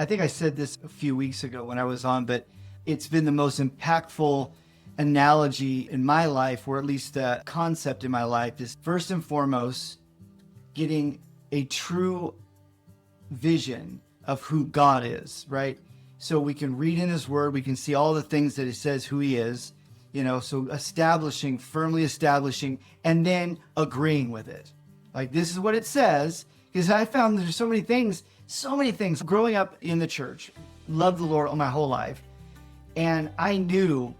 I think I said this a few weeks ago when I was on, but it's been the most impactful analogy in my life, or at least a concept in my life, is first and foremost getting a true vision of who God is, right? So we can read in his word, we can see all the things that it says who he is, so firmly establishing, and then agreeing with it. Like, this is what it says, because I found there's so many things growing up in the church, loved the Lord all my whole life. And I knew,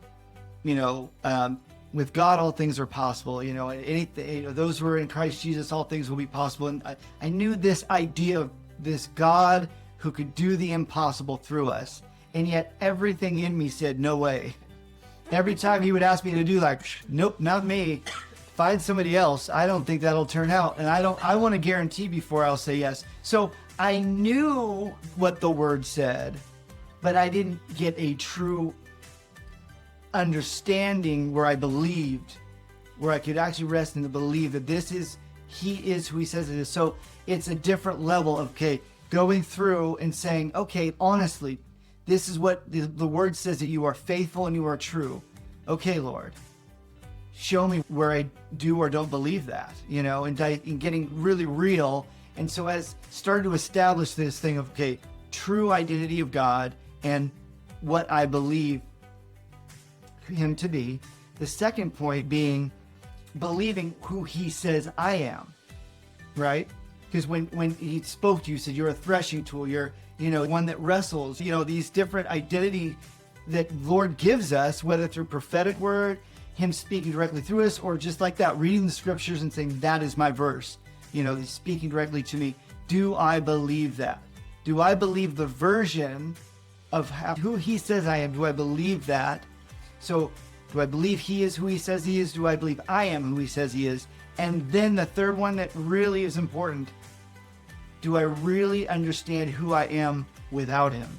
with God, all things are possible. Anything, those who are in Christ Jesus, all things will be possible. And I knew this idea of this God who could do the impossible through us. And yet everything in me said, no way. Every time he would ask me to do, like, nope, not me. Find somebody else. I don't think that'll turn out. And I want to guarantee before I'll say yes. So I knew what the word said, but I didn't get a true understanding where I believed, where I could actually rest in the belief that he is who he says it is. So it's a different level of, going through and saying, okay, honestly, this is what the word says, that you are faithful and you are true. Okay, Lord, show me where I do or don't believe that, and getting really real. And so as started to establish this thing of, true identity of God and what I believe him to be. The second point being believing who he says I am, right? Because when he spoke to you, said you're a threshing tool, you're, one that wrestles, these different identity that Lord gives us, whether through prophetic word, him speaking directly through us, or just like that, reading the scriptures and saying, that is my verse, he's speaking directly to me. Do I believe that? Do I believe the version of who he says I am? Do I believe that? So do I believe he is who he says he is? Do I believe I am who he says he is? And then the third one that really is important, do I really understand who I am without him?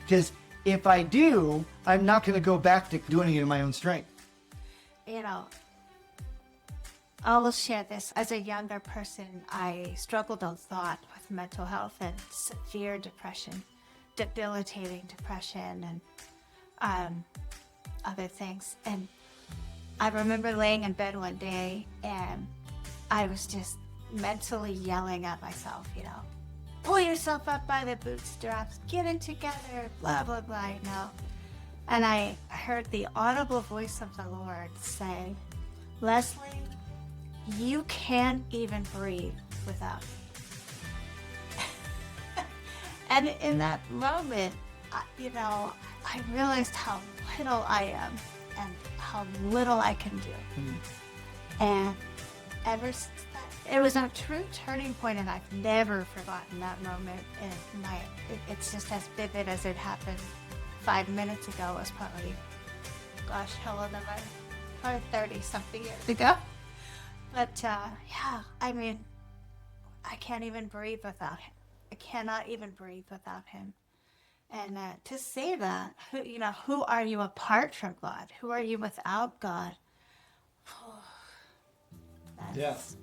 Because if I do, I'm not going to go back to doing it in my own strength. I'll share this. As a younger person, I struggled a lot with mental health and severe depression, debilitating depression, and other things. And I remember laying in bed one day and I was just mentally yelling at myself, pull yourself up by the bootstraps, get it together, blah, blah, blah, And I heard the audible voice of the Lord say, Leslie, you can't even breathe without me. And in that moment, I realized how little I am and how little I can do. Mm-hmm. And ever since that, it was a true turning point, and I've never forgotten that moment. And it's just as vivid as it happened 5 minutes ago. It was probably, how old am I? Probably 30-something years ago. But I can't even breathe without him. I cannot even breathe without him. And to say that, who are you apart from God? Who are you without God? Yes.